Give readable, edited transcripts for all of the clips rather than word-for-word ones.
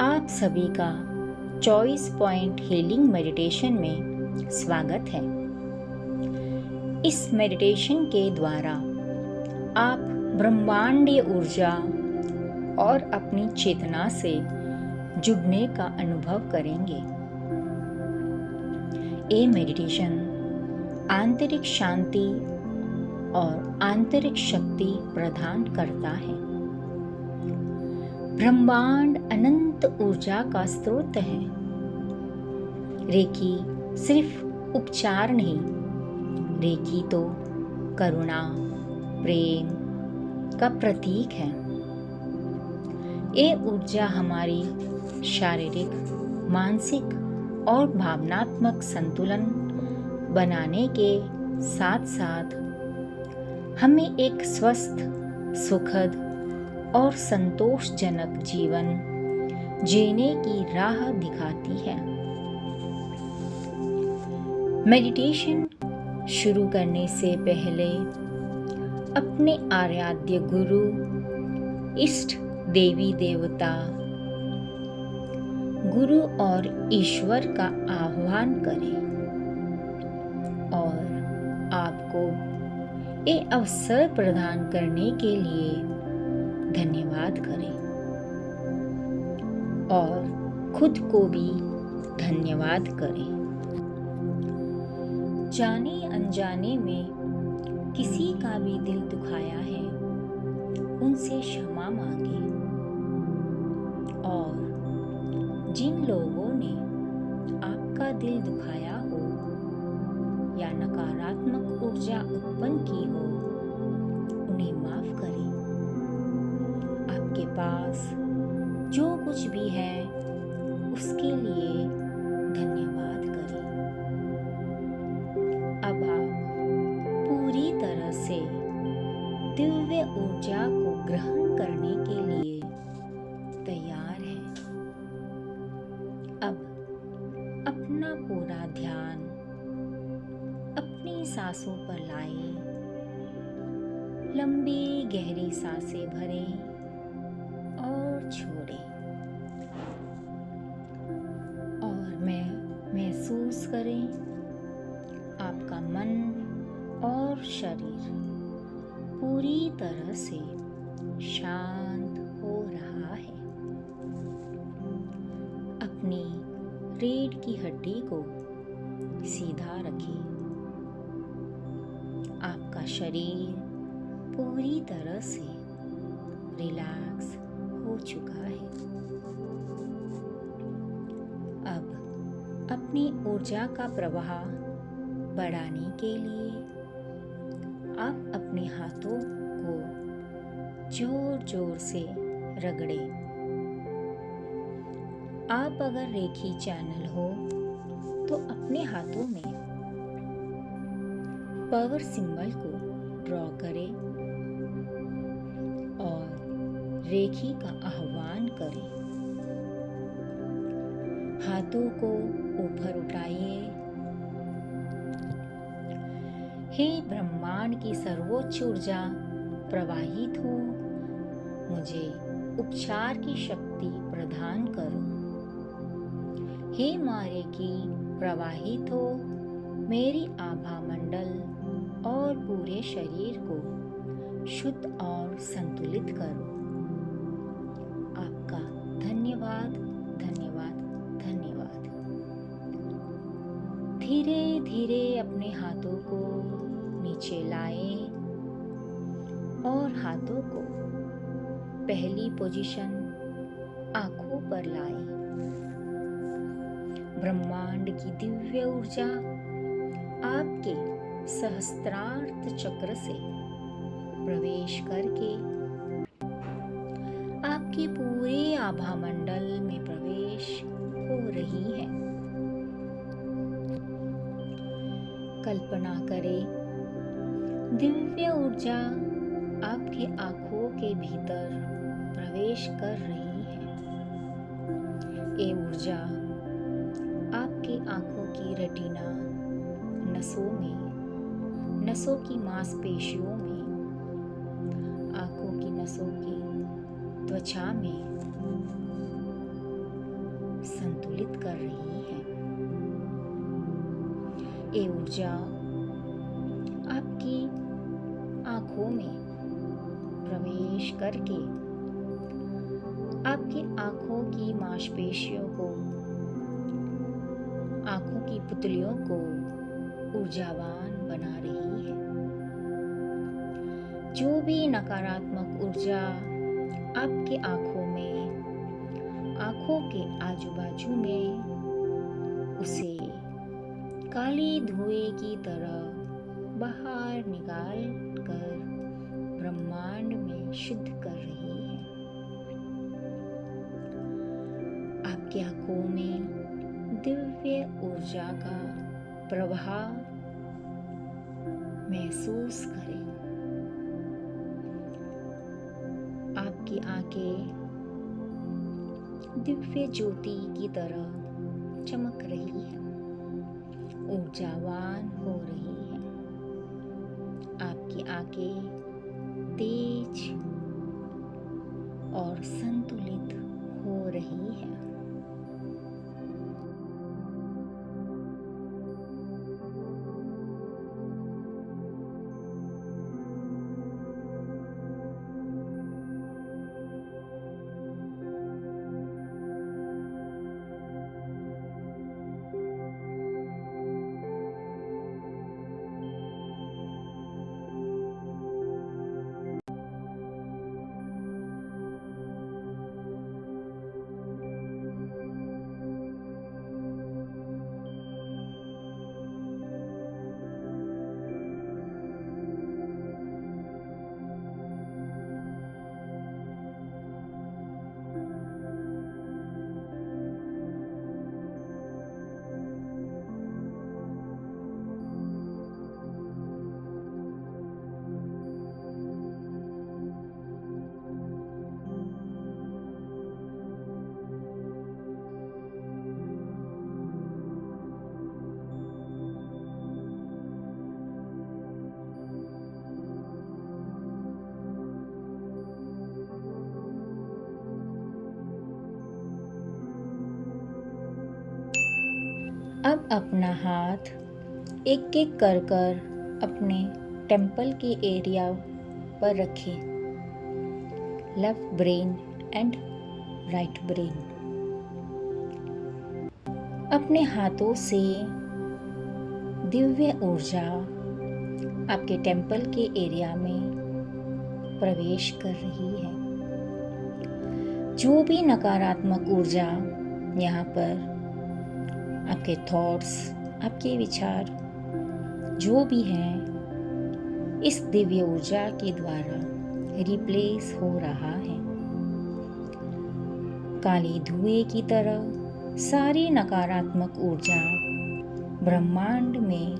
आप सभी का चॉइस पॉइंट हीलिंग मेडिटेशन में स्वागत है। इस मेडिटेशन के द्वारा आप ब्रह्मांडीय ऊर्जा और अपनी चेतना से जुड़ने का अनुभव करेंगे। ये मेडिटेशन आंतरिक शांति और आंतरिक शक्ति प्रदान करता है। ब्रह्मांड अनंत ऊर्जा का स्रोत है। रेकी सिर्फ उपचार नहीं, रेकी तो करुणा, प्रेम का प्रतीक है। ये ऊर्जा हमारी शारीरिक, मानसिक और भावनात्मक संतुलन बनाने के साथ साथ हमें एक स्वस्थ, सुखद और संतोषजनक जीवन जीने की राह दिखाती है। मेडिटेशन शुरू करने से पहले अपने आराध्य गुरु, इष्ट देवी देवता, गुरु और ईश्वर का आह्वान करें और आपको ये अवसर प्रदान करने के लिए धन्यवाद करें और खुद को भी धन्यवाद करें। जाने अनजाने में किसी का भी दिल दुखाया है, उनसे क्षमा मांगे और जिन लोगों ने आपका दिल दुखाया हो या नकारात्मक ऊर्जा उत्पन्न की हो, उन्हें माफ करें। आपके पास जो कुछ भी है उसके लिए धन्यवाद करें। अब आप पूरी तरह से दिव्य ऊर्जा को ग्रहण करने के लिए तैयार हैं। अब अपना पूरा ध्यान अपनी सांसों पर लाएं। लंबी गहरी सांसें भरें और छोड़ें और महसूस करें आपका मन और शरीर पूरी तरह से शांत हो रहा है। अपनी रीढ़ की हड्डी को सीधा रखें। आपका शरीर पूरी तरह से रिलैक्स हो चुका है। अब अपनी ऊर्जा का प्रवाह बढ़ाने के लिए आप अपने हाथों को जोर जोर से रगड़ें। आप अगर रेखी चैनल हो तो अपने हाथों में पावर सिंबल को ड्रॉ करें और रेखी का आह्वान करें। हाथों को ऊपर उठाइए। हे ब्रह्मांड की सर्वोच्च ऊर्जा प्रवाहित हो, मुझे उपचार की शक्ति प्रदान करो। हे माँ रेखी प्रवाहित हो, मेरी आभा मंडल और पूरे शरीर को शुद्ध और संतुलित करो। आपका धन्यवाद, धन्यवाद, धन्यवाद। धीरे धीरे अपने हाथों को नीचे लाएं और हाथों को पहली पोजीशन आंखों पर लाएं। ब्रह्मांड की दिव्य ऊर्जा आपके सहस्त्रार्थ चक्र से प्रवेश करके आपके पूरे आभा मंडल में प्रवेश हो रही है। कल्पना करें, दिव्य ऊर्जा आपके आंखों के भीतर प्रवेश कर रही है। ये ऊर्जा आपकी आंखों की रेटिना, नसों में, नसों की मांसपेशियों में, आंखों की नसों की त्वचा में संतुलित कर रही है। ये ऊर्जा आपकी आंखों में प्रवेश करके आपकी आंखों की मांसपेशियों को, आंखों की पुतलियों को ऊर्जावान बना रही है। जो भी नकारात्मक ऊर्जा आपके आंखों में, आंखों के आजू बाजू में, उसे काली धुएं की तरह बाहर निकाल कर ब्रह्मांड में शुद्ध कर रही है। आपकी आंखों में दिव्य ऊर्जा का प्रवाह महसूस करें। आपकी आंखें दिव्य ज्योति की तरह चमक रही है, ऊर्जावान हो रही है। आपकी आंखें तेज और संतुलित हो रही है। अब अपना हाथ एक एक कर अपने टेम्पल के एरिया पर रखें। Left brain and right brain. अपने हाथों से दिव्य ऊर्जा आपके टेम्पल के एरिया में प्रवेश कर रही है। जो भी नकारात्मक ऊर्जा यहाँ पर, आपके थॉट्स, आपके विचार जो भी हैं, इस दिव्य ऊर्जा के द्वारा रिप्लेस हो रहा है। काली धुएं की तरह सारी नकारात्मक ऊर्जा ब्रह्मांड में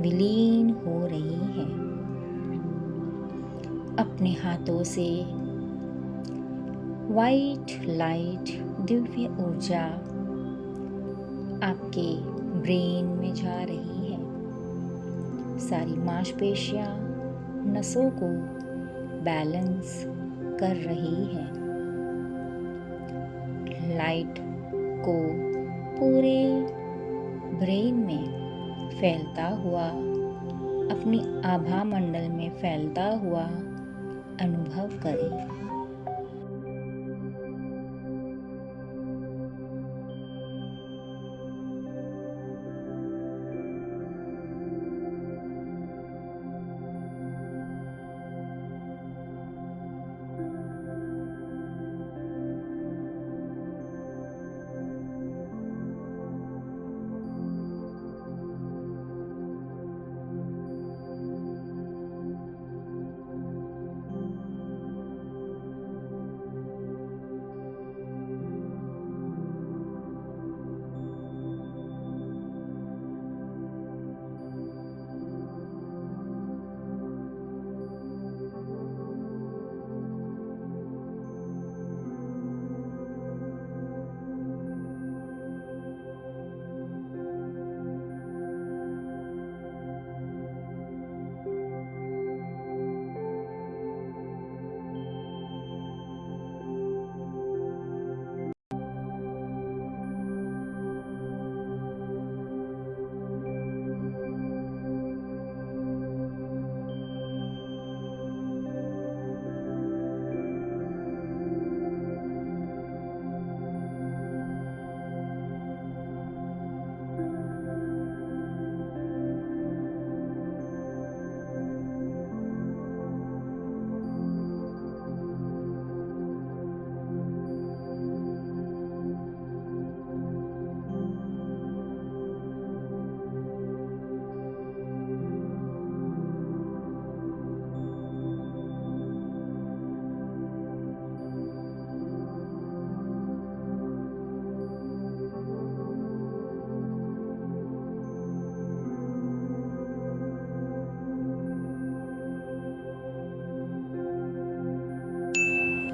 विलीन हो रही है। अपने हाथों से वाइट लाइट दिव्य ऊर्जा आपके ब्रेन में जा रही है। सारी मांसपेशियां, नसों को बैलेंस कर रही है। लाइट को पूरे ब्रेन में फैलता हुआ, अपनी आभा मंडल में फैलता हुआ अनुभव करें।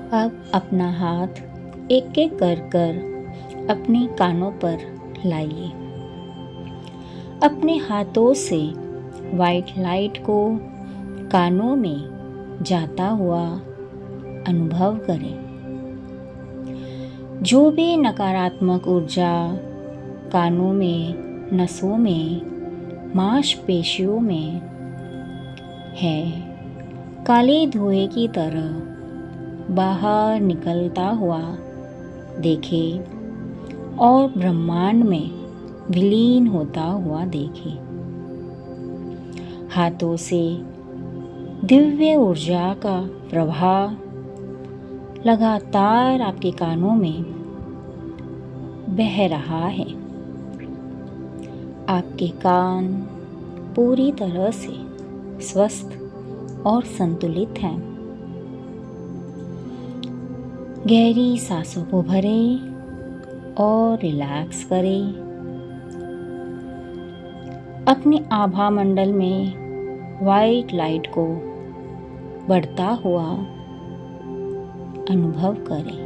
अब अपना हाथ एक एक कर अपने कानों पर लाइए। अपने हाथों से वाइट लाइट को कानों में जाता हुआ अनुभव करें। जो भी नकारात्मक ऊर्जा कानों में, नसों में, मांसपेशियों में है, काले धुएं की तरह बाहर निकलता हुआ देखें और ब्रह्मांड में विलीन होता हुआ देखें। हाथों से दिव्य ऊर्जा का प्रवाह लगातार आपके कानों में बह रहा है। आपके कान पूरी तरह से स्वस्थ और संतुलित हैं। गहरी सांसों को भरें और रिलैक्स करें। अपने आभा मंडल में वाइट लाइट को बढ़ता हुआ अनुभव करें।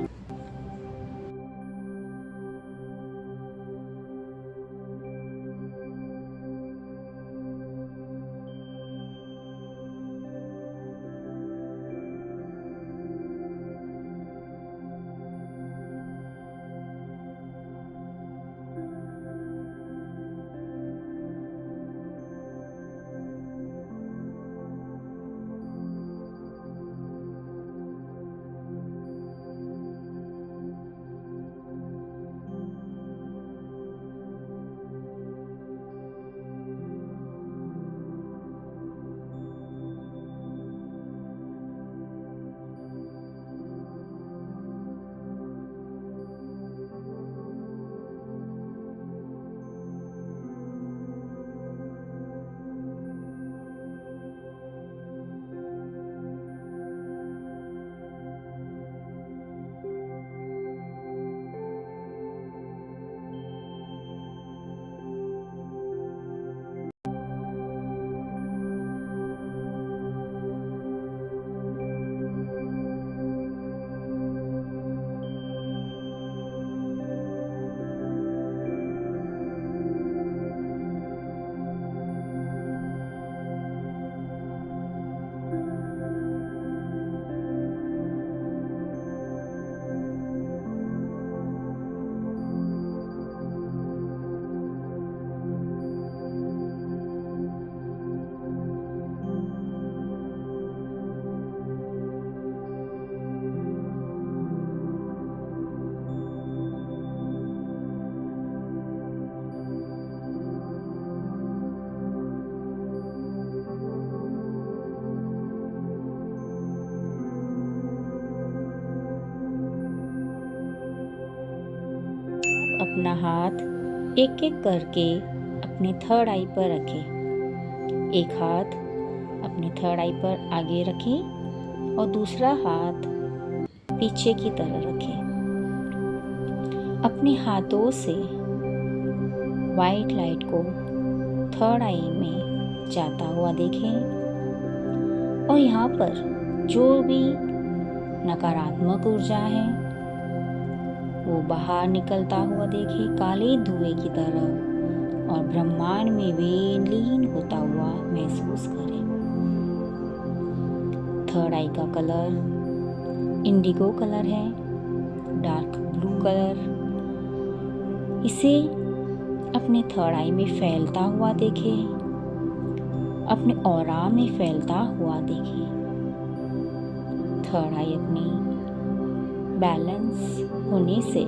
अपना हाथ एक एक करके अपने थर्ड आई पर रखें। एक हाथ अपने थर्ड आई पर आगे रखें और दूसरा हाथ पीछे की तरफ रखें। अपने हाथों से वाइट लाइट को थर्ड आई में जाता हुआ देखें और यहाँ पर जो भी नकारात्मक ऊर्जा है वो बाहर निकलता हुआ देखें काले धुएं की तरह और ब्रह्मांड में विलीन होता हुआ महसूस करें। थर्ड आई का कलर इंडिगो कलर है, डार्क ब्लू कलर। इसे अपने थर्ड आई में फैलता हुआ देखें, अपने ऑरा में फैलता हुआ देखें। थर्ड आई अपनी बैलेंस होने से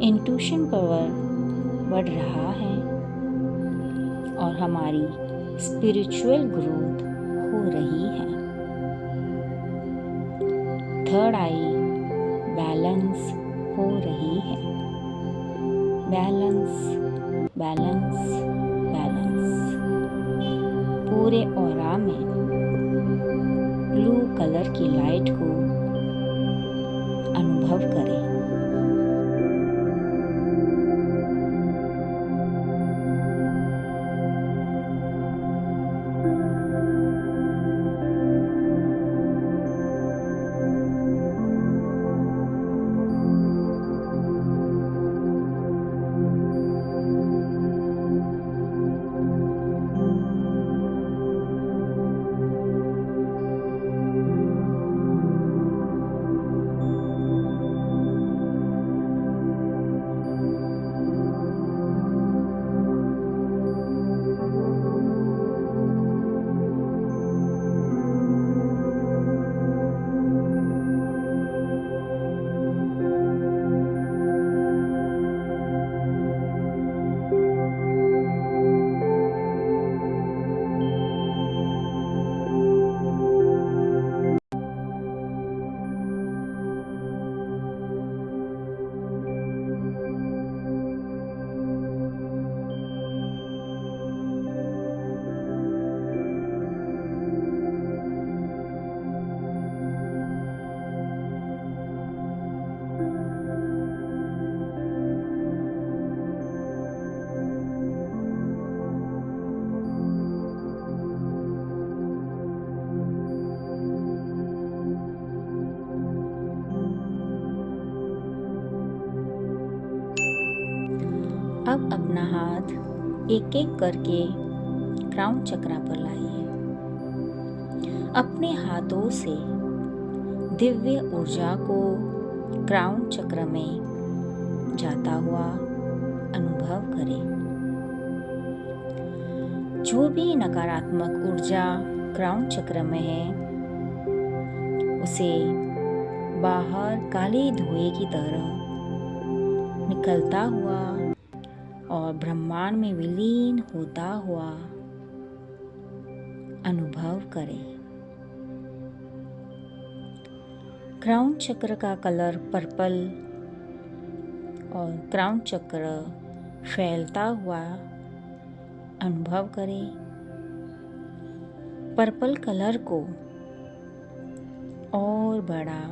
इंट्यूशन पावर बढ़ रहा है और हमारी स्पिरिचुअल ग्रोथ हो रही है। थर्ड आई बैलेंस हो रही है। Balance balance balance. पूरे ऑरा में ब्लू कलर की लाइट को अनुभव करें। अब अपना हाथ एक एक करके क्राउन चक्रा पर लाइए। अपने हाथों से दिव्य ऊर्जा को क्राउन चक्र में जाता हुआ अनुभव करें। जो भी नकारात्मक ऊर्जा क्राउन चक्र में है उसे बाहर काले धुएं की तरह निकलता हुआ और ब्रह्मांड में विलीन होता हुआ अनुभव करें। क्राउन चक्र का कलर पर्पल और क्राउन चक्र फैलता हुआ अनुभव करें। पर्पल कलर को और बड़ा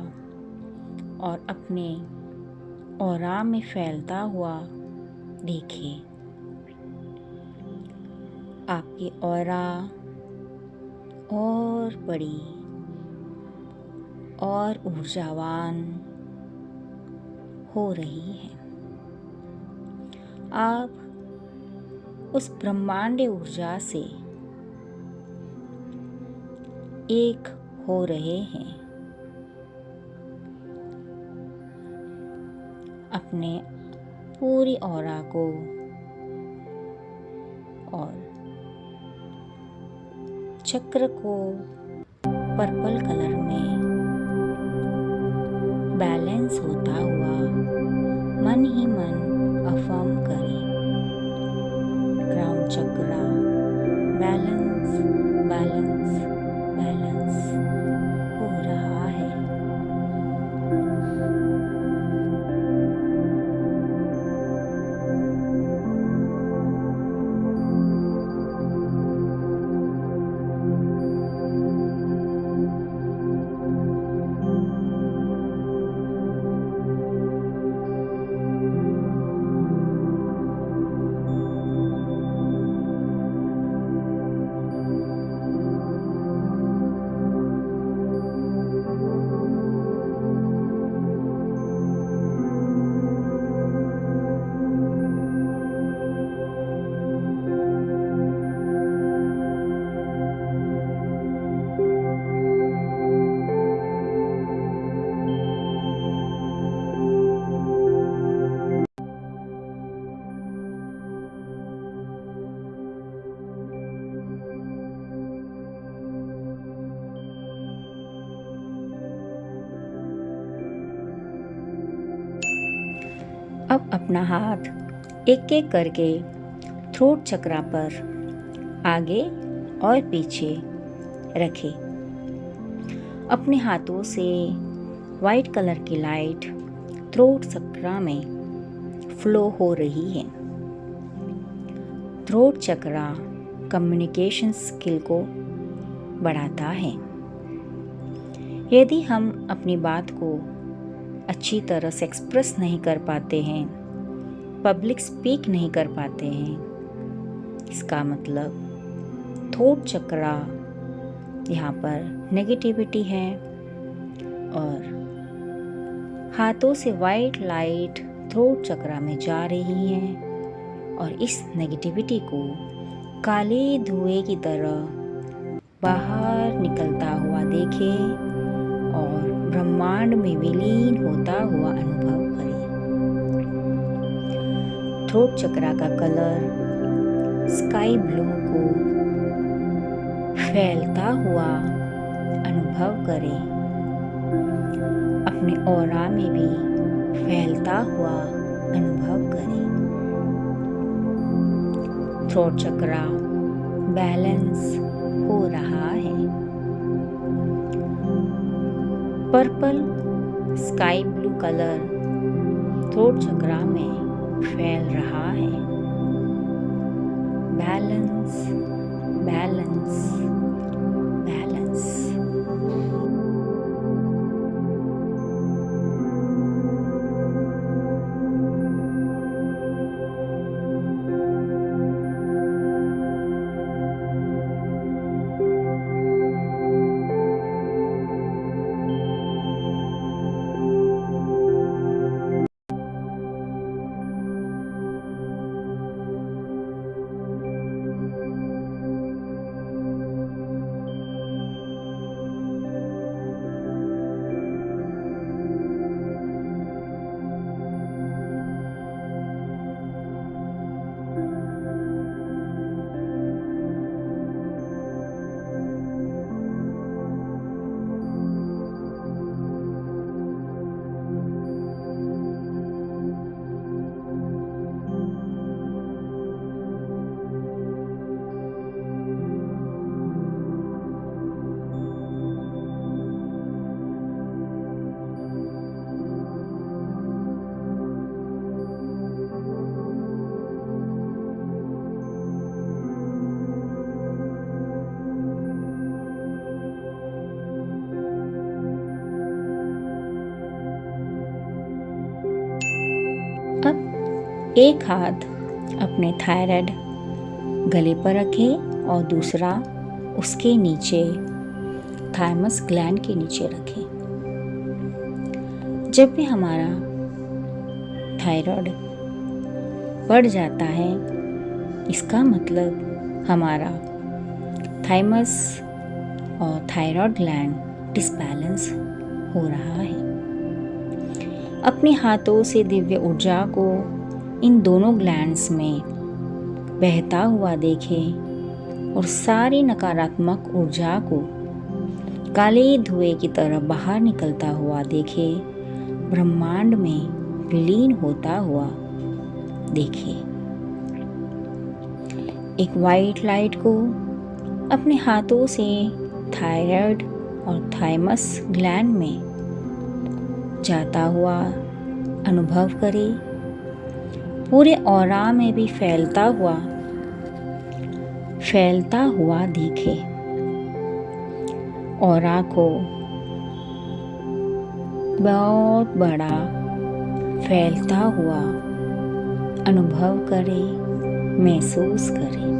और अपने ऑरा में फैलता हुआ देखें। आपकी ऑरा और बड़ी और ऊर्जावान हो रही है। आप उस ब्रह्मांडीय ऊर्जा से एक हो रहे हैं। अपने पूरी ऑरा को और चक्र को पर्पल कलर में बैलेंस होता हुआ मन ही मन अफर्म करें। क्राउन चक्रा बैलेंस बैलेंस बैलेंस हो रहा है। अब अपना हाथ एक एक करके थ्रोट चक्रा पर आगे और पीछे रखें। अपने हाथों से वाइट कलर की लाइट थ्रोट चक्रा में फ्लो हो रही है। थ्रोट चक्रा कम्युनिकेशन स्किल को बढ़ाता है। यदि हम अपनी बात को अच्छी तरह से एक्सप्रेस नहीं कर पाते हैं, पब्लिक स्पीक नहीं कर पाते हैं, इसका मतलब थ्रोट चक्रा यहाँ पर नेगेटिविटी है और हाथों से वाइट लाइट थ्रोट चक्रा में जा रही है और इस नेगेटिविटी को काले धुएं की तरह बाहर निकलता हुआ देखें और ब्रह्मांड में विलीन होता हुआ अनुभव करें। थ्रोट चक्रा का कलर स्काई ब्लू को फैलता हुआ अनुभव करें। अपने ऑरा में भी फैलता हुआ अनुभव करें। थ्रोट चक्रा बैलेंस हो रहा है। Purple sky blue colour throat chakra में फैल रहा है। Balance balance balance. एक हाथ अपने थायराइड गले पर रखें और दूसरा उसके नीचे थाइमस ग्लैंड के नीचे रखें। जब भी हमारा थायराइड बढ़ जाता है, इसका मतलब हमारा थाइमस और थायराइड ग्लैंड डिसबैलेंस हो रहा है। अपने हाथों से दिव्य ऊर्जा को इन दोनों ग्लैंड्स में बहता हुआ देखें और सारी नकारात्मक ऊर्जा को काले धुएं की तरह बाहर निकलता हुआ देखें, ब्रह्मांड में विलीन होता हुआ देखें। एक वाइट लाइट को अपने हाथों से थायराइड और थाइमस ग्लैंड में जाता हुआ अनुभव करें। पूरे ऑरा में भी फैलता हुआ देखें। ऑरा को बहुत बड़ा फैलता हुआ अनुभव करें, महसूस करें।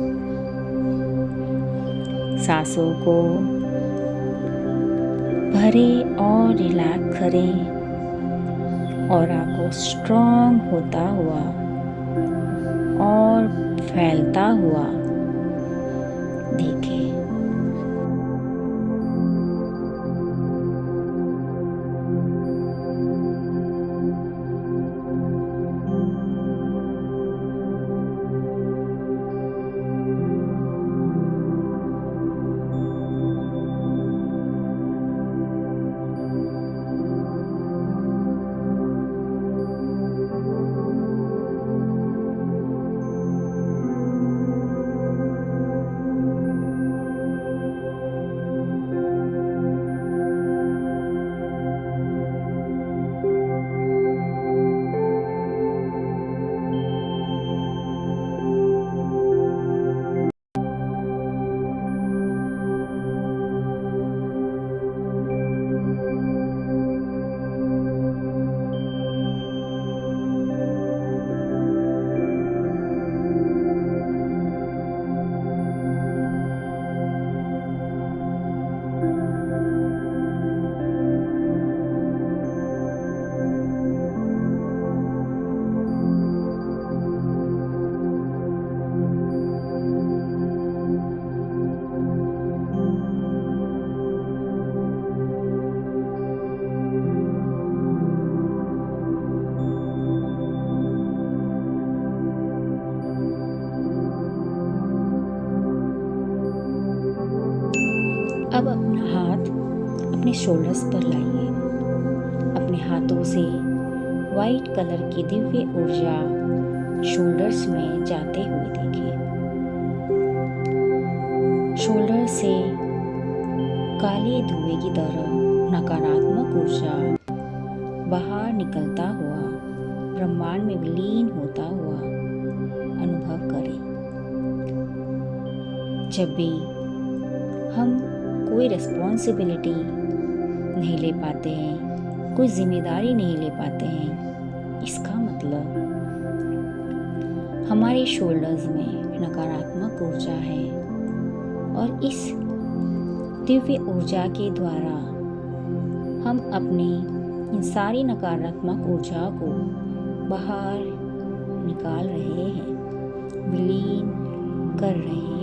सांसों को भरें और रिलैक्स करें। ऑरा को स्ट्रॉन्ग होता हुआ और फैलता हुआ देखें। अब अपना हाथ अपने शोल्डर्स पर लाइए। अपने हाथों से वाइट कलर की दिव्य ऊर्जा शोल्डर्स में जाते हुए देखिए। शोल्डर से काले धुएं की तरह नकारात्मक ऊर्जा बाहर निकलता हुआ ब्रह्मांड में विलीन होता हुआ अनुभव करें। जब भी हम कोई रिस्पॉन्सिबिलिटी नहीं ले पाते हैं, कोई जिम्मेदारी नहीं ले पाते हैं, इसका मतलब हमारे शोल्डर्स में नकारात्मक ऊर्जा है और इस दिव्य ऊर्जा के द्वारा हम अपनी इन सारी नकारात्मक ऊर्जा को बाहर निकाल रहे हैं, विलीन कर रहे हैं।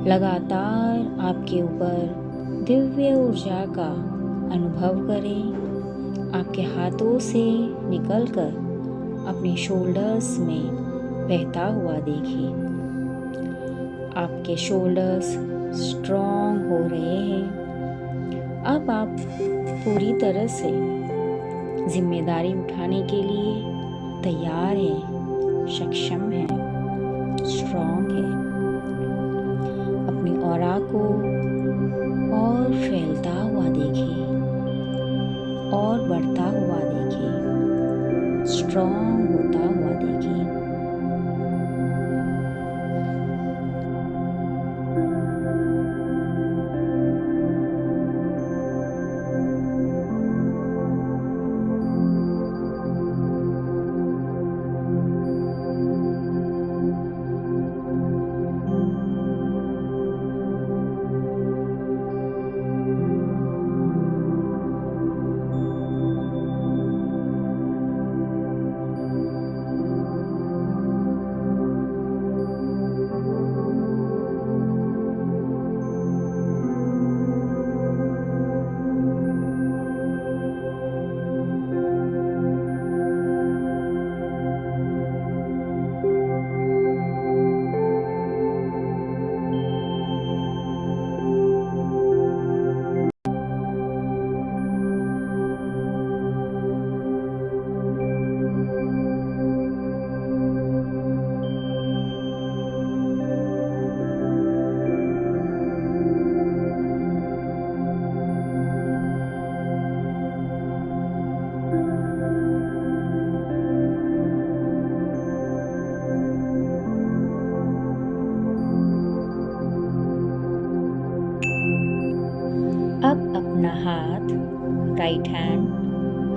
लगातार आपके ऊपर दिव्य ऊर्जा का अनुभव करें। आपके हाथों से निकलकर अपने शोल्डर्स में बहता हुआ देखिए। आपके शोल्डर्स स्ट्रॉन्ग हो रहे हैं। अब आप पूरी तरह से जिम्मेदारी उठाने के लिए तैयार हैं, सक्षम हैं, स्ट्रॉन्ग हैं। अपनी ऑरा को और फैलता हुआ देखिए और बढ़ता हुआ देखिए, स्ट्रॉन्ग होता हुआ देखिए।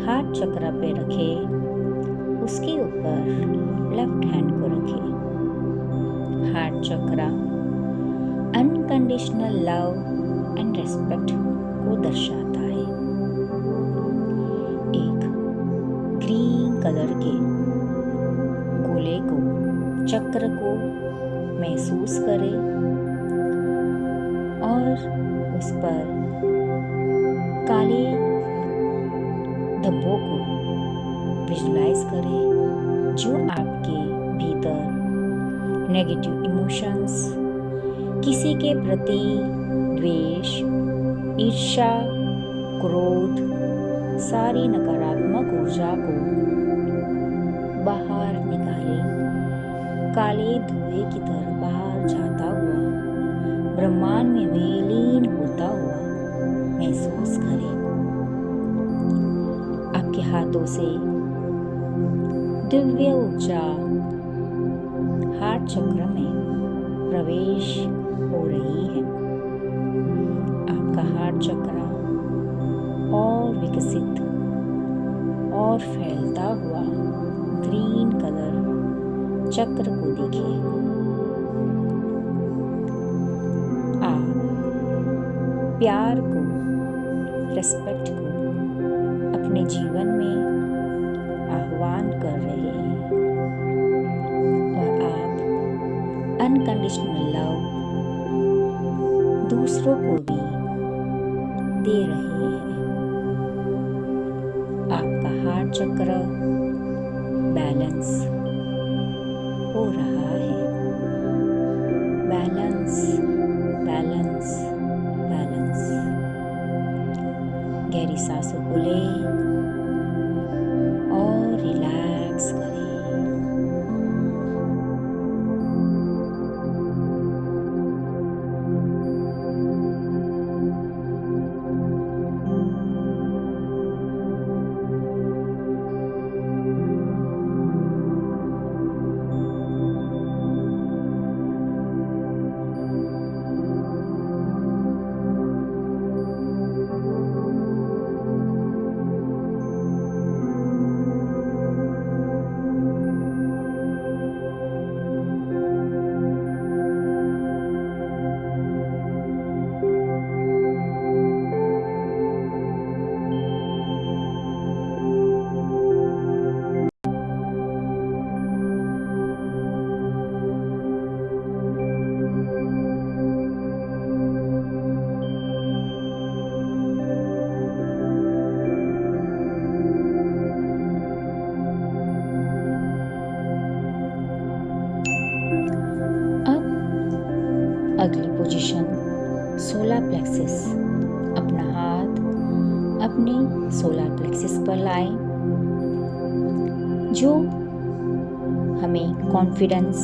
हार्ट चक्र पे रखे, उसके ऊपर लेफ्ट हैंड को रखे। हार्ट चक्र अनकंडीशनल लव एंड रेस्पेक्ट को दर्शाता है। एक ग्रीन कलर के गोले को, चक्र को महसूस करें और उस पर काले धब्बों को विजुलाइज करें जो आपके भीतर नेगेटिव इमोशंस, किसी के प्रति द्वेष, ईर्ष्या, क्रोध, सारी नकारात्मक ऊर्जा को बाहर निकाले। काले धुएं की तरह बाहर जाता हुआ ब्रह्मांड में विलीन होता हुआ महसूस करें। आपके हाथों से दिव्य ऊर्जा हार्ट चक्र में प्रवेश हो रही है। आपका हार्ट चक्र और विकसित और फैलता हुआ ग्रीन कलर चक्र को देखिए। आप प्यार को, रेस्पेक्ट को अपने जीवन में आह्वान कर रहे हैं और आप अनकंडीशनल लव दूसरों को भी दे रहे हैं। आपका हार्ट चक्र बैलेंस हो रहा है। Balance, balance, balance. गहरी सांसों को लें और रिलैक्स करें। अगली पोजीशन सोलर प्लेक्सिस। अपना हाथ अपने सोलर प्लेक्सिस पर लाएं, जो हमें कॉन्फिडेंस,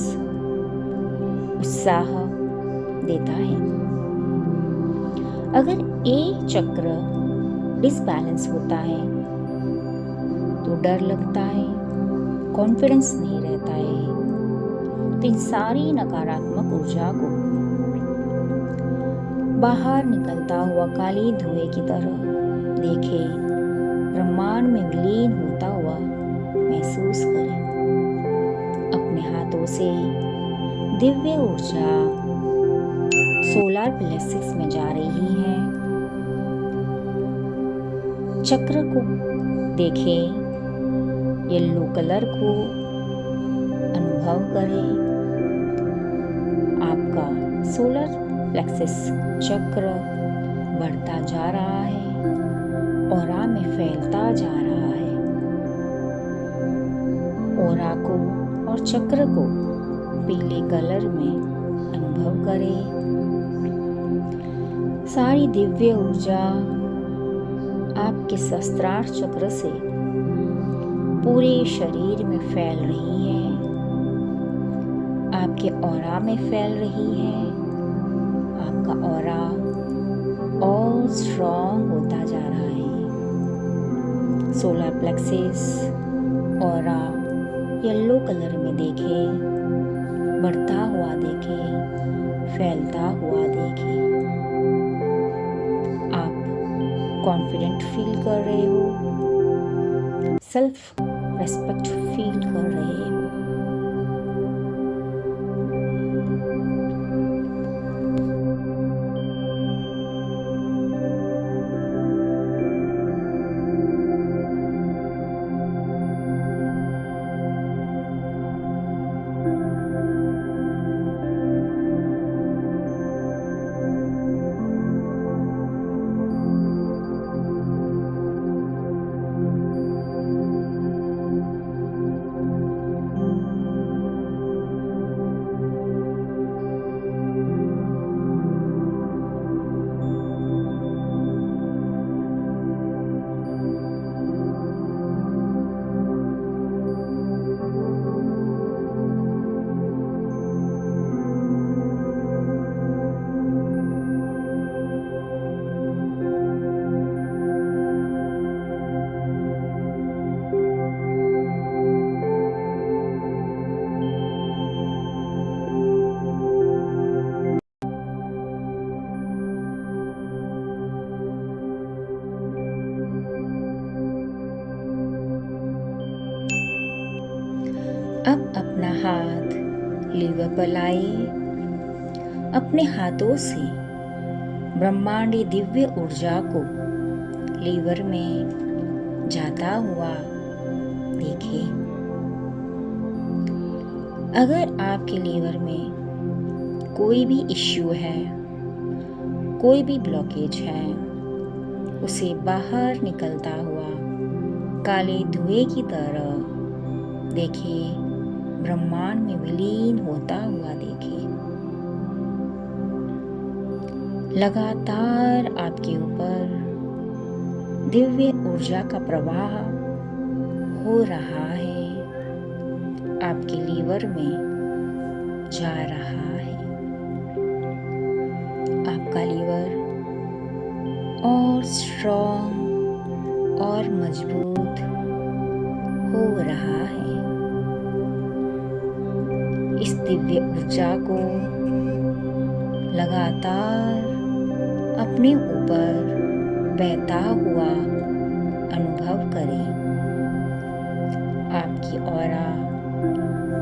उत्साह देता है। अगर ये चक्र डिसबैलेंस होता है तो डर लगता है, कॉन्फिडेंस नहीं रहता है। तो इन सारी नकारात्मक ऊर्जा को बाहर निकलता हुआ काली धुएं की तरह देखें, ब्रह्मांड में विलीन होता हुआ महसूस करें। अपने हाथों से दिव्य ऊर्जा सोलर प्लेक्सिस में जा रही है। चक्र को देखें, येलो कलर को अनुभव करें। आपका सोलर प्लेक्सिस चक्र बढ़ता जा रहा है, ऑरा में फैलता जा रहा है। ऑरा को और चक्र को पीले कलर में अनुभव करें। सारी दिव्य ऊर्जा आपके सहस्त्रार चक्र से पूरे शरीर में फैल रही है, आपके ऑरा में फैल रही है। आपका ऑरा और स्ट्रॉन्ग होता जा रहा है। Solar plexus aura yellow colour में देखें, बढ़ता हुआ देखें, फैलता हुआ देखें। आप कॉन्फिडेंट फील कर रहे हो, सेल्फ रेस्पेक्ट फील कर रहे हो। अब अपना हाथ लीवर पर लाइए। अपने हाथों से ब्रह्मांडी दिव्य ऊर्जा को लीवर में जाता हुआ देखिए। अगर आपके लीवर में कोई भी इश्यू है, कोई भी ब्लॉकेज है, उसे बाहर निकलता हुआ काले धुएं की तरह देखिए, ब्रह्मांड में विलीन होता हुआ देखिए। लगातार आपके ऊपर दिव्य ऊर्जा का प्रवाह हो रहा है, आपके लीवर में जा रहा है। आपका लीवर और स्ट्रॉन्ग और मजबूत हो रहा है। इस दिव्य ऊर्जा को लगातार अपने ऊपर बहता हुआ अनुभव करें। आपकी ऑरा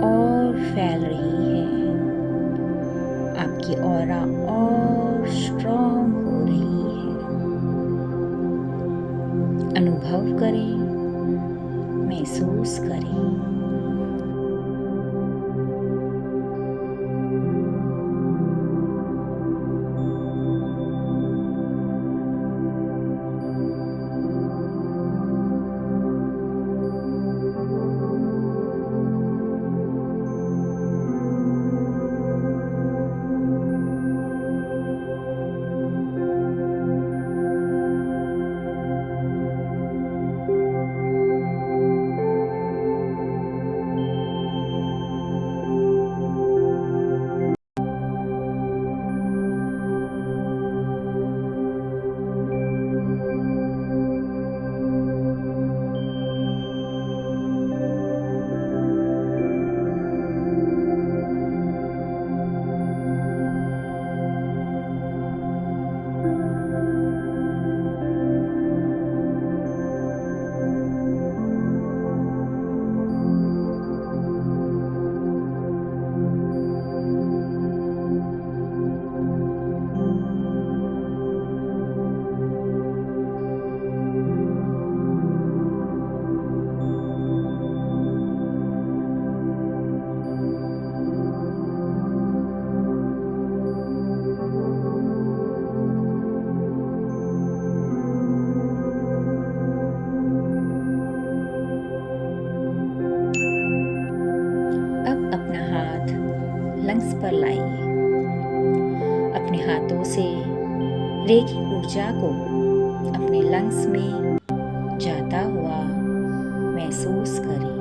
और फैल रही है, आपकी ऑरा और स्ट्रॉन्ग हो रही है। अनुभव करें, महसूस करें। लंग्स पर लाइए। अपने हाथों से रेखी ऊर्जा को अपने लंग्स में जाता हुआ महसूस करें।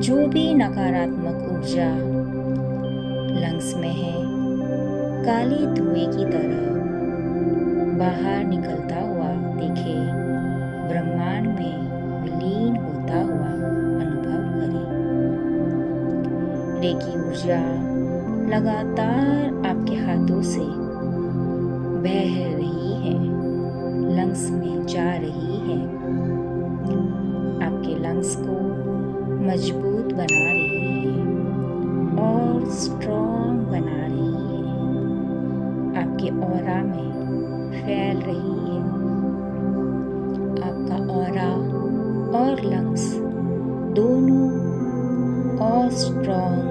जो भी नकारात्मक ऊर्जा लंग्स में है, काले धुएं की तरह बाहर निकलता हुआ दिखे, ब्रह्मांड में विलीन होता हुआ अनुभव करें। रेखी ऊर्जा लगातार आपके हाथों से बह रही है, लंग्स में जा रही है। लंग्स को मजबूत बना रही है और स्ट्रॉन्ग बना रही है। आपके ऑरा में फैल रही है। आपका ऑरा और लंग्स दोनों और स्ट्रॉन्ग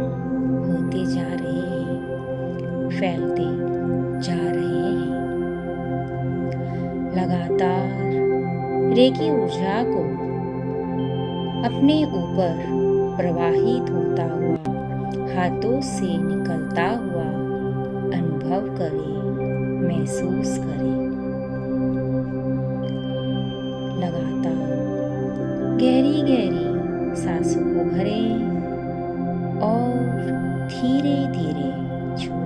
होते जा रहे हैं, फैलते जा रहे हैं। लगातार रेकी ऊर्जा को अपने ऊपर प्रवाहित होता हुआ, हाथों से निकलता हुआ अनुभव करें, महसूस करें। लगातार गहरी गहरी सांसों को भरें और धीरे धीरे छोड़ें।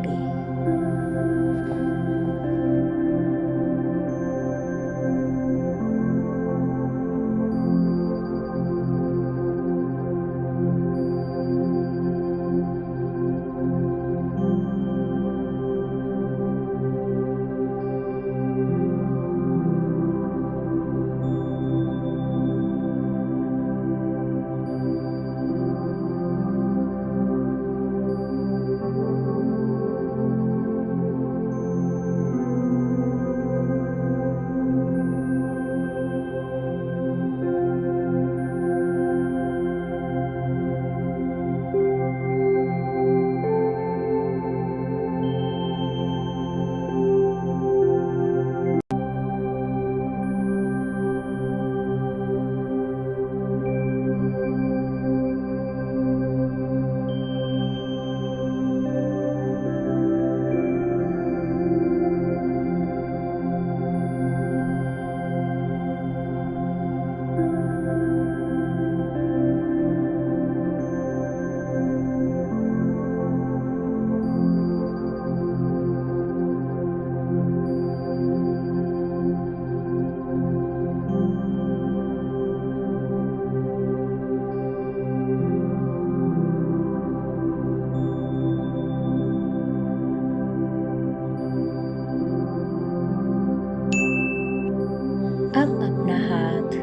अब अपना हाथ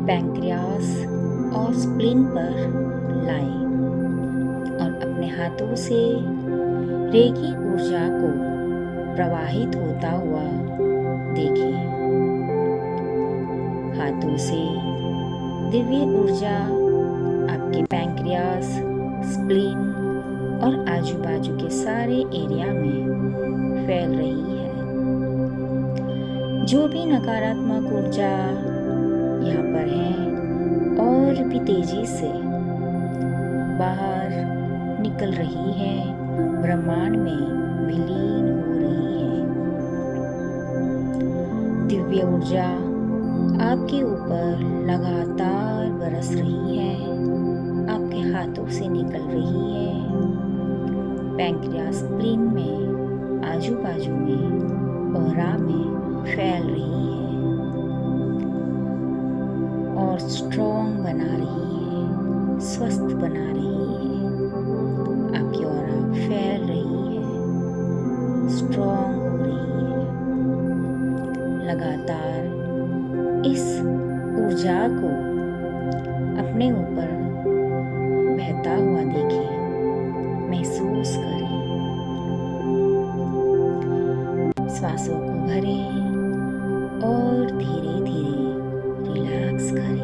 पैंक्रियास और स्प्लीन पर लाएं और अपने हाथों से रेकी ऊर्जा को प्रवाहित होता हुआ देखें। हाथों से दिव्य ऊर्जा आपके पैंक्रियास, स्प्लीन और आजू बाजू के सारे एरिया में फैल रही है। जो भी नकारात्मक ऊर्जा यहाँ पर है और भी तेजी से बाहर निकल रही है, ब्रह्मांड में विलीन हो रही है। दिव्य ऊर्जा आपके ऊपर लगातार बरस रही है, आपके हाथों से निकल रही है, पैंक्रियास स्प्लीन में, आजू बाजू में, ऑरा में फैल रही है और स्ट्रॉन्ग बना रही है, स्वस्थ बना रही है। आपकी ऑरा फैल रही है, स्ट्रॉन्ग हो रही है। लगातार इस ऊर्जा को अपने ऊपर बहता हुआ देखें, महसूस करें। सांसों को भरें और धीरे धीरे रिलैक्स करें।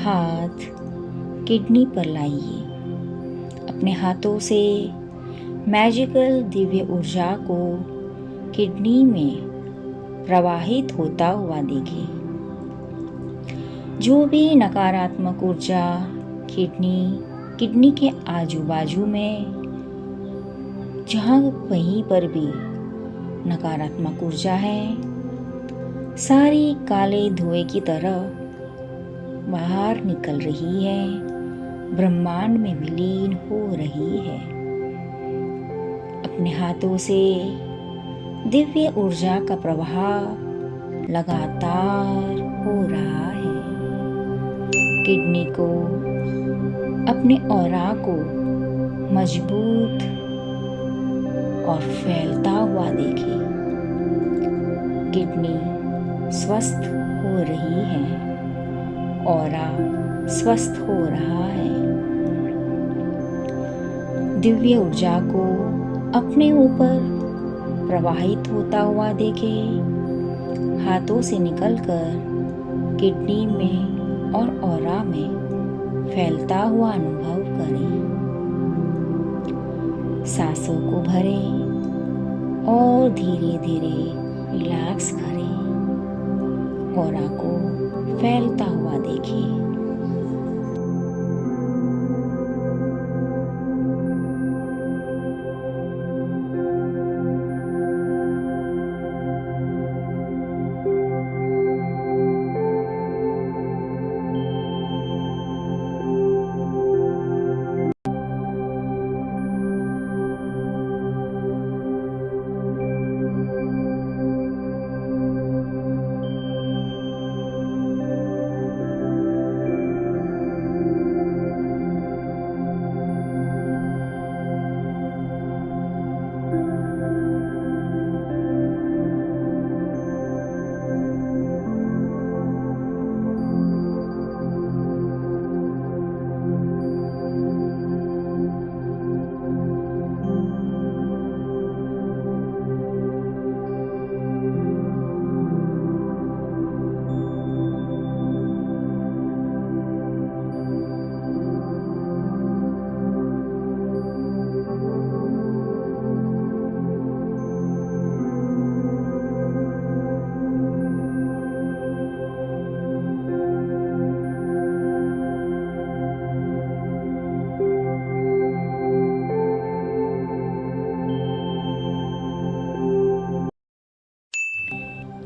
हाथ किडनी पर लाइए। अपने हाथों से मैजिकल दिव्य ऊर्जा को किडनी में प्रवाहित होता हुआ देखें। जो भी नकारात्मक ऊर्जा किडनी के आजू बाजू में जहाँ कहीं पर भी नकारात्मक ऊर्जा है, सारी काले धुएं की तरह बाहर निकल रही है, ब्रह्मांड में विलीन हो रही है। अपने हाथों से दिव्य ऊर्जा का प्रवाह लगातार हो रहा है। किडनी को, अपने ऑरा को मजबूत और फैलता हुआ देखें। किडनी स्वस्थ हो रही है, ऑरा स्वस्थ हो रहा है। दिव्य ऊर्जा को अपने ऊपर प्रवाहित होता हुआ देखें। हाथों से निकलकर किडनी में और ऑरा में फैलता हुआ अनुभव करें। सांसों को भरें और धीरे धीरे रिलैक्स करें। ऑरा को फैलता हुआ देखें।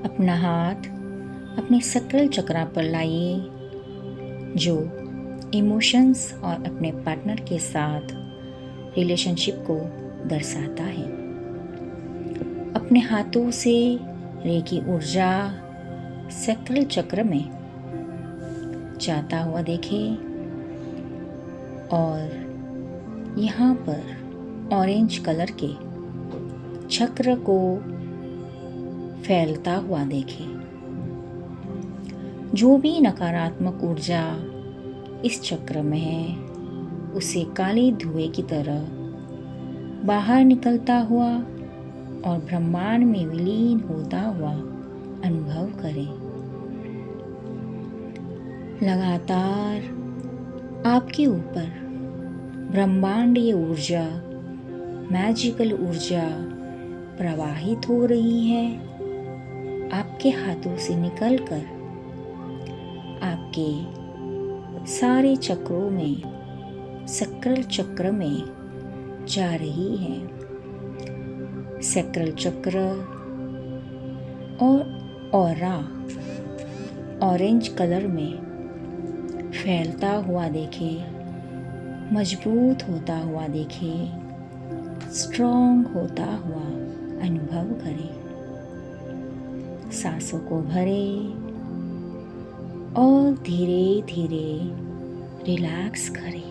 अपना हाथ अपने सक्रिय चक्र पर लाइए, जो इमोशंस और अपने पार्टनर के साथ रिलेशनशिप को दर्शाता है। अपने हाथों से रेकी ऊर्जा सक्रिय चक्र में जाता हुआ देखें और यहाँ पर ऑरेंज कलर के चक्र को फैलता हुआ देखें। जो भी नकारात्मक ऊर्जा इस चक्र में है, उसे काली धुएं की तरह बाहर निकलता हुआ और ब्रह्मांड में विलीन होता हुआ अनुभव करें। लगातार आपके ऊपर ब्रह्मांडीय ऊर्जा, मैजिकल ऊर्जा प्रवाहित हो रही है। आपके हाथों से निकलकर आपके सारे चक्रों में, सक्रिय चक्र में जा रही है। सक्रिय चक्र और ऑरा ऑरेंज कलर में फैलता हुआ देखें, मजबूत होता हुआ देखें, स्ट्रॉन्ग होता हुआ अनुभव करें। सांसों को भरें और धीरे धीरे रिलैक्स करें।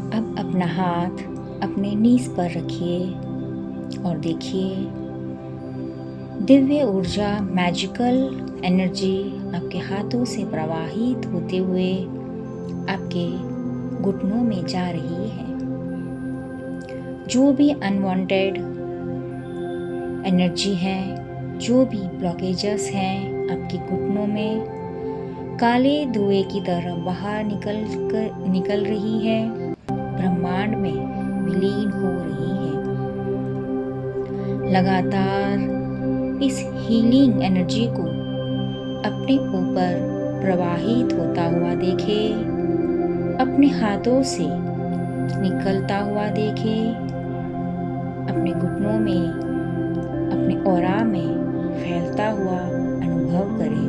अब अपना हाथ अपने नीज पर रखिए और देखिए दिव्य ऊर्जा, मैजिकल एनर्जी आपके हाथों से प्रवाहित होते हुए आपके घुटनों में जा रही है। जो भी अनवांटेड एनर्जी है, जो भी ब्लॉकेजेस हैं आपके घुटनों में, काले धुएं की तरह बाहर निकल रही है, ब्रह्मांड में विलीन हो रही है। लगातार इस हीलिंग एनर्जी को अपने ऊपर प्रवाहित होता हुआ देखे, अपने हाथों से निकलता हुआ देखे, अपने घुटनों में, अपने ऑरा में फैलता हुआ अनुभव करें।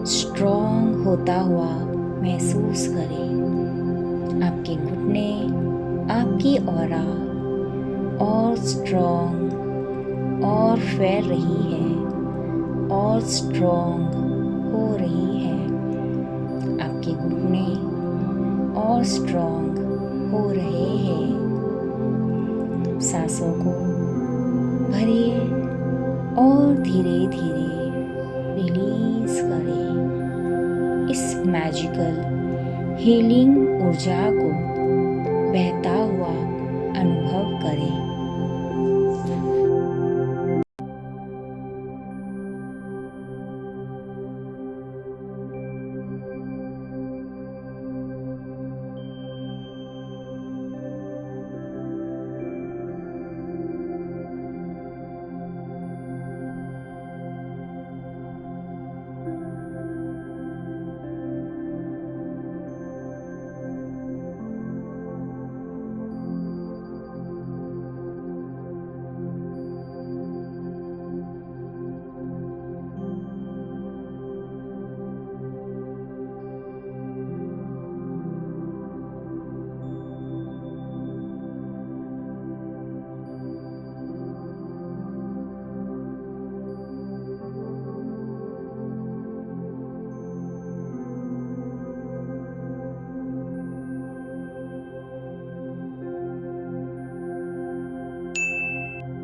स्ट्रॉन्ग होता हुआ महसूस करें। आपके घुटने, आपकी ऑरा और स्ट्रॉन्ग और फैल रही है और स्ट्रॉन्ग हो रही है। आपके घुटने और स्ट्रॉन्ग हो रहे हैं। सांसों को भरिए और धीरे धीरे रिलीज करें। इस मैजिकल हीलिंग ऊर्जा को बहता हुआ अनुभव करें।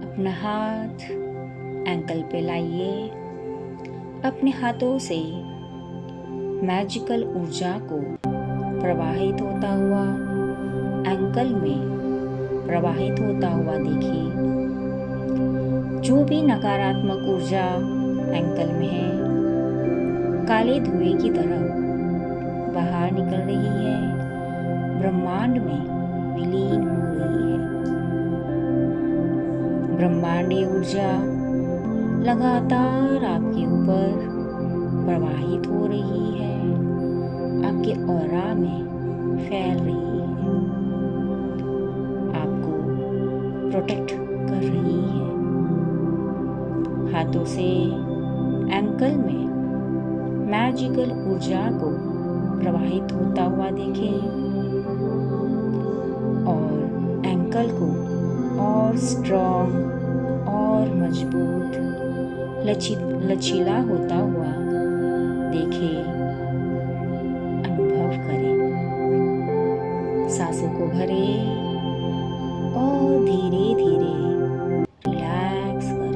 अपना हाथ एंकल पे लाइए। अपने हाथों से मैजिकल ऊर्जा को प्रवाहित होता हुआ एंकल में प्रवाहित होता हुआ देखिए। जो भी नकारात्मक ऊर्जा एंकल में है, काले धुएं की तरह बाहर निकल रही है, ब्रह्मांड में विलीन हो रही है। ब्रह्मांडीय ऊर्जा लगातार आपके ऊपर प्रवाहित हो रही है, आपके ऑरा में फैल रही है, आपको प्रोटेक्ट कर रही है। हाथों से एंकल में मैजिकल ऊर्जा को प्रवाहित होता हुआ देखें और एंकल को और स्ट्रॉन्ग और मजबूत, लचीला होता हुआ देखें, अनुभव करें। सांसों को भरें और धीरे धीरे रिलैक्स करें।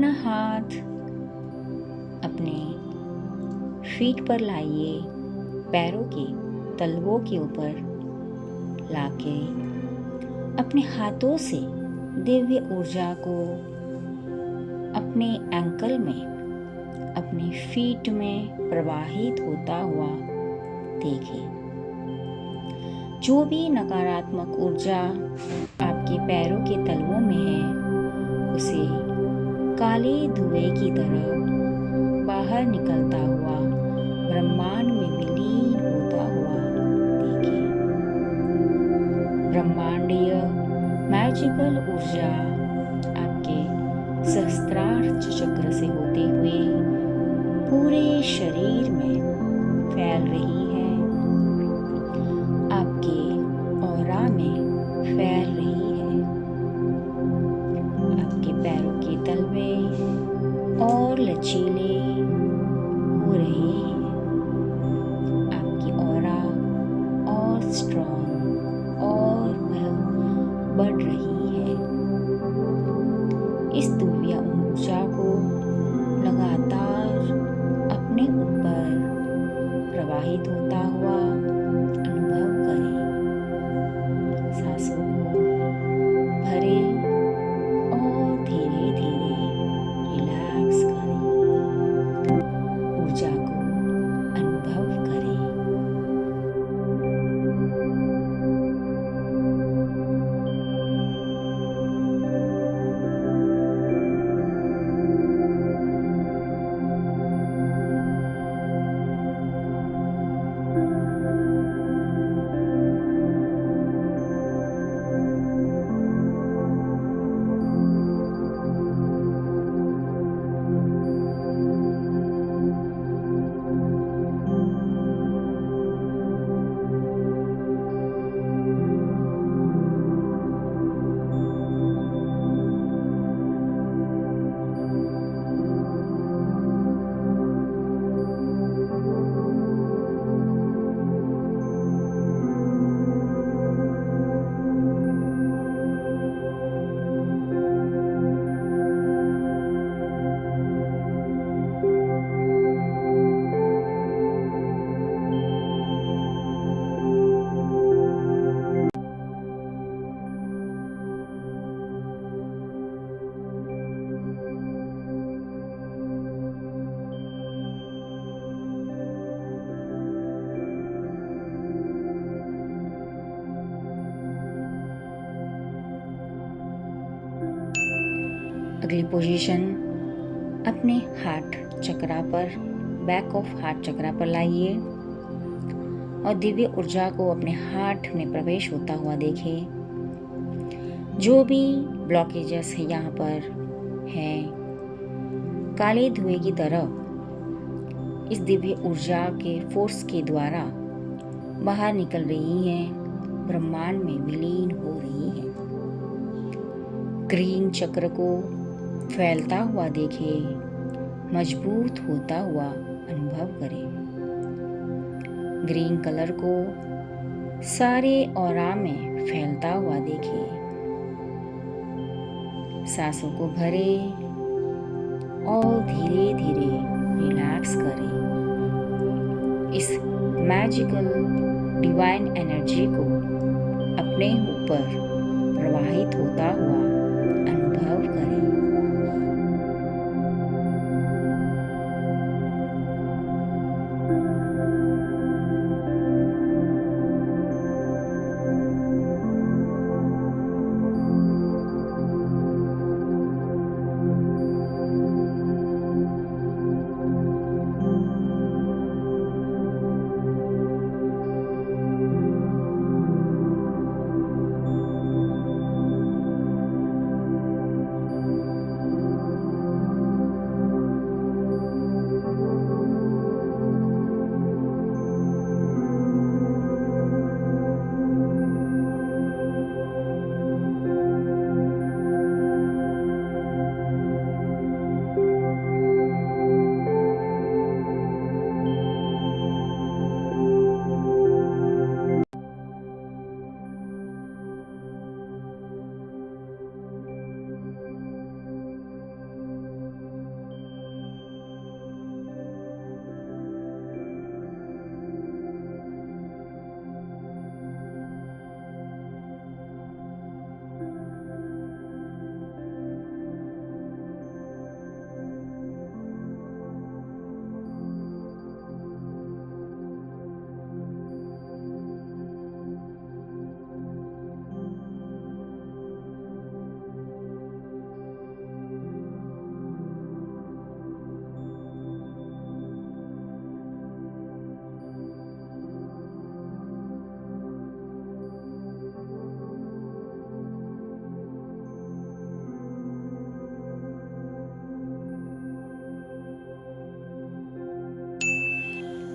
अपना हाथ अपने फीट पर लाइए, पैरों के तलवों के ऊपर लाके अपने हाथों से दिव्य ऊर्जा को अपने एंकल में, अपने फीट में प्रवाहित होता हुआ देखिए। जो भी नकारात्मक ऊर्जा आपके पैरों के तलवों में है, उसे काले धुएं की तरह बाहर निकलता हुआ ब्रह्मांड में विलीन होता हुआ देखिए। ब्रह्मांडीय मैजिकल ऊर्जा आपके सहस्त्रार चक्र से होते हुए पूरे शरीर में फैल रही है, आपके ऑरा में फैल रही है। आपके पैरों के तलवे और लचीले हो रहे हैं, आपकी ऑरा और स्ट्रॉन्ग और बढ़ रही है। इस दिव्य ऊर्जा को लगातार अपने ऊपर प्रवाहित होता हुआ अनुभव करें। सांसों को भरें और धीरे धीरे रिलैक्स करें। ऊर्जा को अनुभव करें। अगली पोजीशन अपने हार्ट चक्रा पर, बैक ऑफ हार्ट चक्रा पर लाइए और दिव्य ऊर्जा को अपने हार्ट में प्रवेश होता हुआ देखें। जो भी ब्लॉकेजेस है यहाँ पर है, काले धुएं की तरह इस दिव्य ऊर्जा के फोर्स के द्वारा बाहर निकल रही हैं, ब्रह्मांड में विलीन हो रही हैं। ग्रीन चक्र को फैलता हुआ देखें, मजबूत होता हुआ अनुभव करें। ग्रीन कलर को सारे ऑरा में फैलता हुआ देखें। सांसों को भरें और धीरे धीरे रिलैक्स करें। इस मैजिकल डिवाइन एनर्जी को अपने ऊपर प्रवाहित होता हुआ अनुभव करें।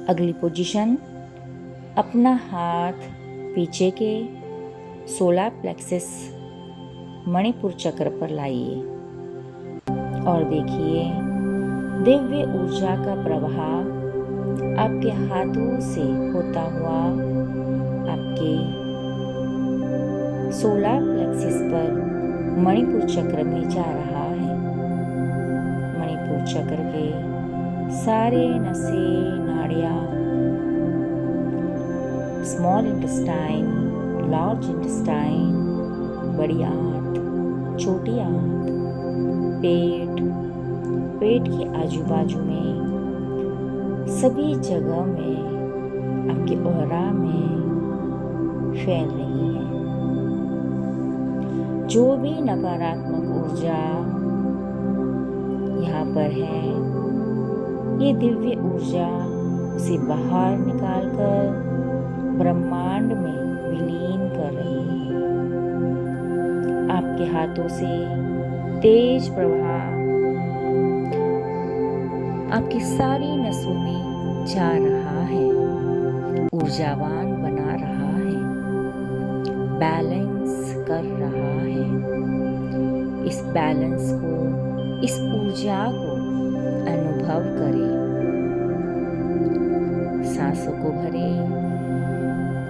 अगली पोजीशन, अपना हाथ पीछे के सोलर प्लेक्सस मणिपुर चक्र पर लाइए और देखिए दिव्य ऊर्जा का प्रवाह आपके हाथों से होता हुआ आपके सोलर प्लेक्सस पर मणिपुर चक्र में जा रहा है। मणिपुर चक्र के सारे नसें, नाड़ियाँ, स्मॉल इंटेस्टाइन, लार्ज इंटेस्टाइन, बड़ी आंत, छोटी आंत, पेट के आजू बाजू में, सभी जगह में आपके ऑरा में फैल रही है। जो भी नकारात्मक ऊर्जा यहाँ पर है, ये दिव्य ऊर्जा उसे बाहर निकालकर ब्रह्मांड में विलीन कर रही है। आपके हाथों से तेज प्रवाह आपकी सारी नसों में जा रहा है, ऊर्जावान बना रहा है, बैलेंस कर रहा है। इस बैलेंस को, इस ऊर्जा को अनुभव करें। सांसों को भरें,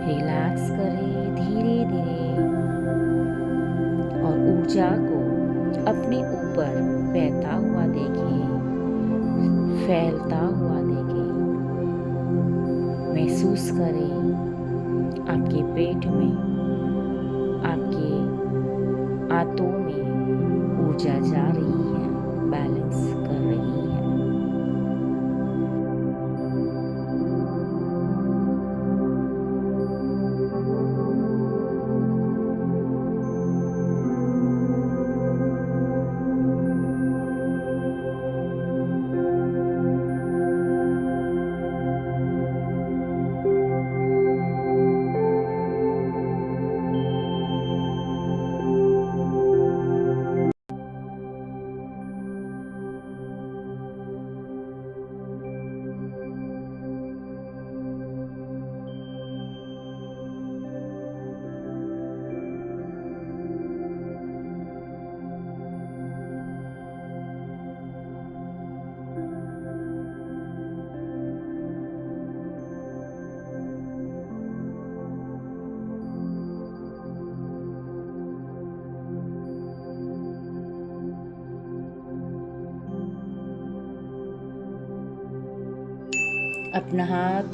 रिलैक्स करें धीरे धीरे और ऊर्जा को अपने ऊपर बहता हुआ देखें, फैलता हुआ देखें। महसूस करें आपके पेट में, आपके आंतों में ऊर्जा जा रही है, बैलेंस कर रही है। अपना हाथ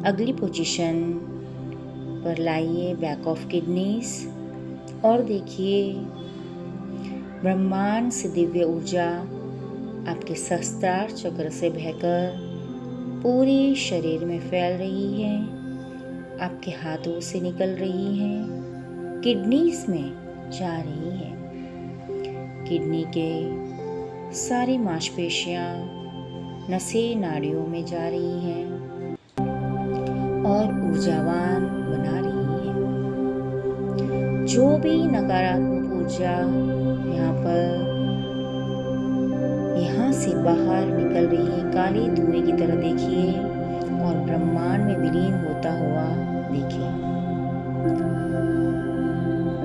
अगली पोजीशन पर लाइए, बैक ऑफ किडनीज, और देखिए ब्रह्मांड से दिव्य ऊर्जा आपके सहस्त्रार चक्र से बहकर पूरे शरीर में फैल रही है, आपके हाथों से निकल रही है, किडनीज में जा रही है। किडनी के सारी मांसपेशियां, नसें नाड़ियों में जा रही हैं और ऊर्जावान बना रही है। जो भी नकारात्मक ऊर्जा यहाँ से बाहर निकल रही है, काले धुएं की तरह देखिए और ब्रह्मांड में विलीन होता हुआ देखिए।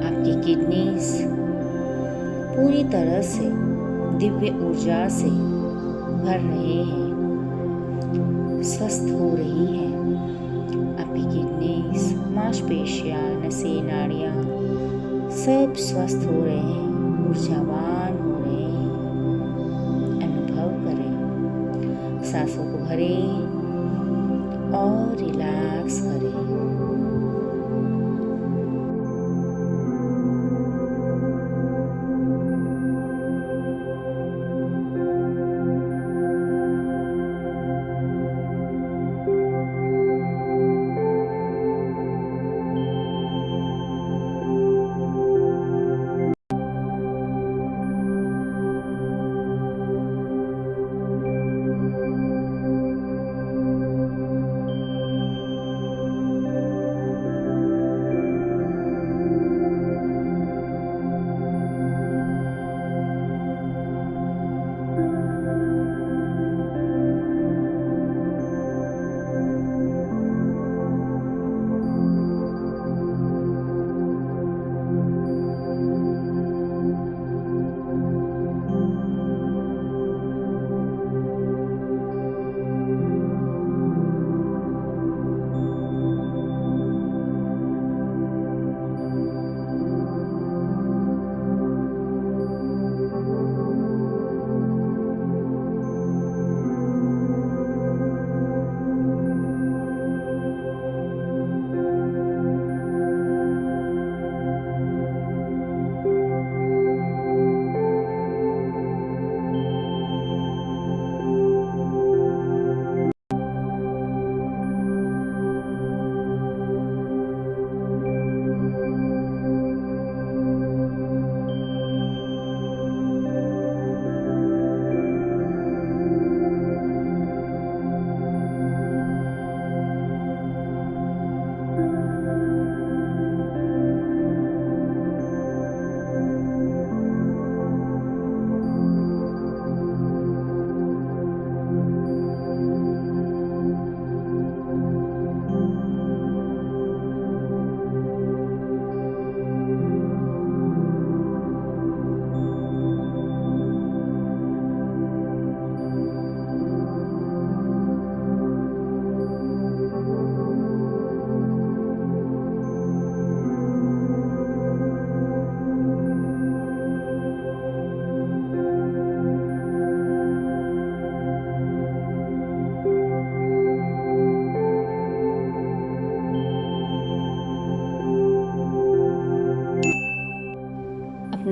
आपकी किडनीज पूरी तरह से दिव्य ऊर्जा से भर रहे हैं, स्वस्थ हो रही है। आपकी किडनीज, मांसपेशियां, नसें, नाड़ियां सब स्वस्थ हो रहे हैं, ऊर्जावान हो रहे हैं। अनुभव करें, सांसों को भरें और रिलैक्स करें।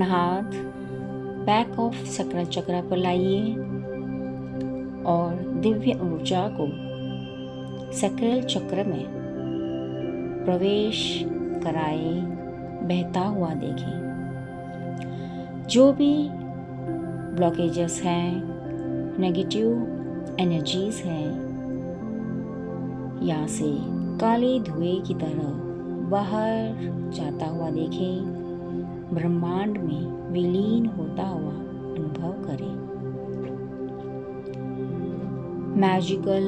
अपना हाथ बैक ऑफ सकल चक्र पर लाइए और दिव्य ऊर्जा को सकल चक्र में प्रवेश कराए बहता हुआ देखें। जो भी ब्लॉकेजेस हैं, नेगेटिव एनर्जीज हैं, यहाँ से काले धुएं की तरह बाहर जाता हुआ देखें, ब्रह्मांड में विलीन होता हुआ अनुभव करें। मैजिकल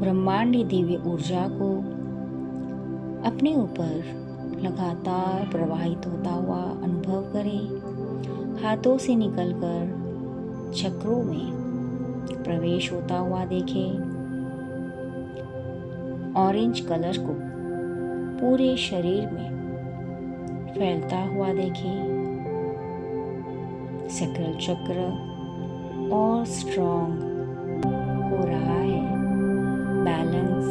ब्रह्मांडी दिव्य ऊर्जा को अपने ऊपर लगातार प्रवाहित होता हुआ अनुभव करें। हाथों से निकलकर चक्रों में प्रवेश होता हुआ देखें। ऑरेंज कलर को पूरे शरीर में फैलता हुआ देखें। सकल चक्र और स्ट्रॉन्ग हो रहा है, बैलेंस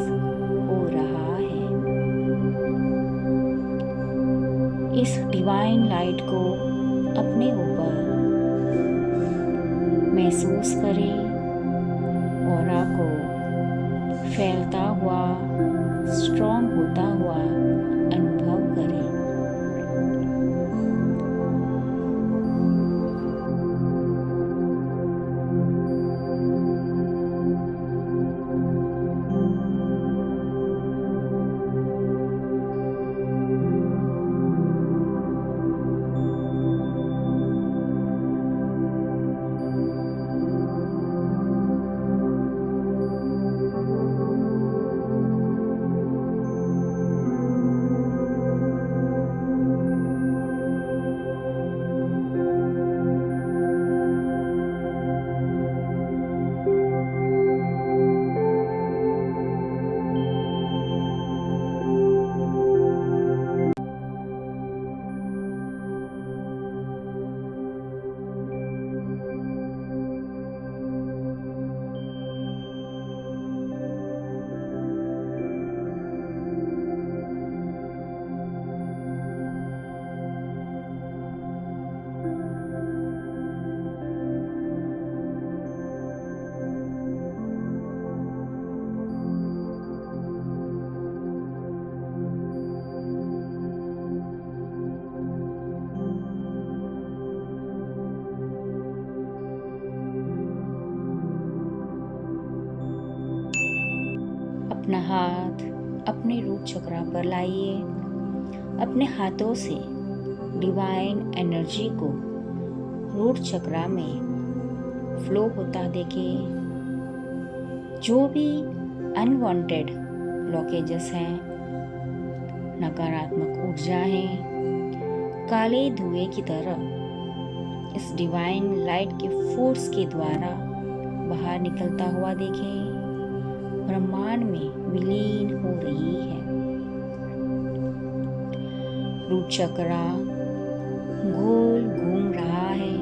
हो रहा है। इस डिवाइन लाइट को अपने ऊपर महसूस करें, ऑरा को फैलता हुआ, स्ट्रॉन्ग होता हुआ अनुभव करें। अपना हाथ अपने रूट चक्र पर लाइए। अपने हाथों से डिवाइन एनर्जी को रूट चक्र में फ्लो होता देखें। जो भी अनवांटेड ब्लॉकेजेस हैं, नकारात्मक ऊर्जा है, काले धुएं की तरह इस डिवाइन लाइट के फोर्स के द्वारा बाहर निकलता हुआ देखें, ब्रह्मांड में विलीन हो रही है। रूट चक्र गोल घूम रहा है।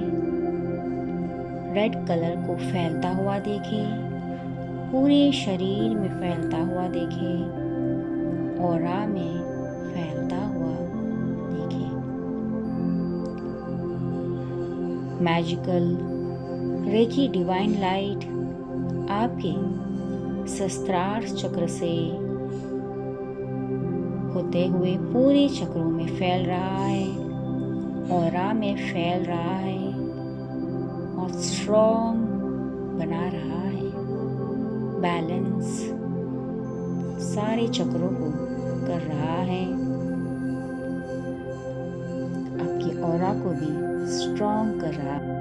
रेड कलर को फैलता हुआ देखें, पूरे शरीर में फैलता हुआ देखें, ऑरा में फैलता हुआ देखें। मैजिकल रेकी डिवाइन लाइट आपके सहस्त्रार चक्र से होते हुए पूरे चक्रों में फैल रहा है, ऑरा में फैल रहा है और स्ट्रॉन्ग बना रहा है। बैलेंस सारे चक्रों को कर रहा है, आपकी ऑरा को भी स्ट्रॉन्ग कर रहा है।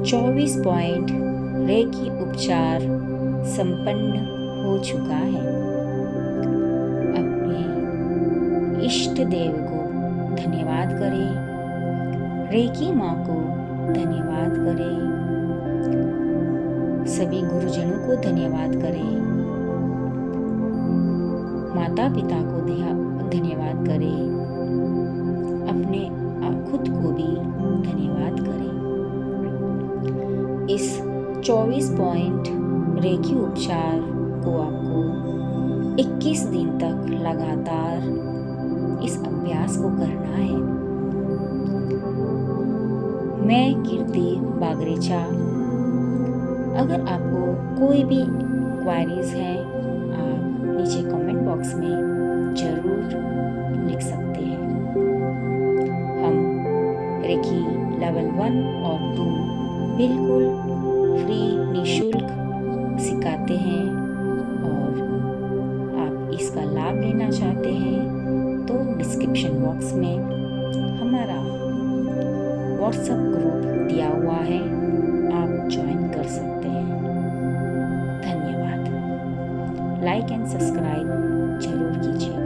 24 पॉइंट रेकी उपचार संपन्न हो चुका है। अपने इष्ट देव को धन्यवाद करें, रेकी माँ को धन्यवाद करें, सभी गुरुजनों को धन्यवाद करें, माता पिता को धन्यवाद करें, अपने खुद को भी धन्यवाद करें। इस 24 पॉइंट रेकी उपचार को आपको 21 दिन तक लगातार इस अभ्यास को करना है। मैं कीर्ति बागरेचा। अगर आपको कोई भी क्वेरीज है, आप नीचे कमेंट बॉक्स में ज़रूर लिख सकते हैं। हम रेकी लेवल 1 और 2 बिल्कुल फ्री निःशुल्क सिखाते हैं, और आप इसका लाभ लेना चाहते हैं तो डिस्क्रिप्शन बॉक्स में हमारा व्हाट्सएप ग्रुप दिया हुआ है, आप ज्वाइन कर सकते हैं। धन्यवाद। लाइक एंड सब्सक्राइब जरूर कीजिएगा।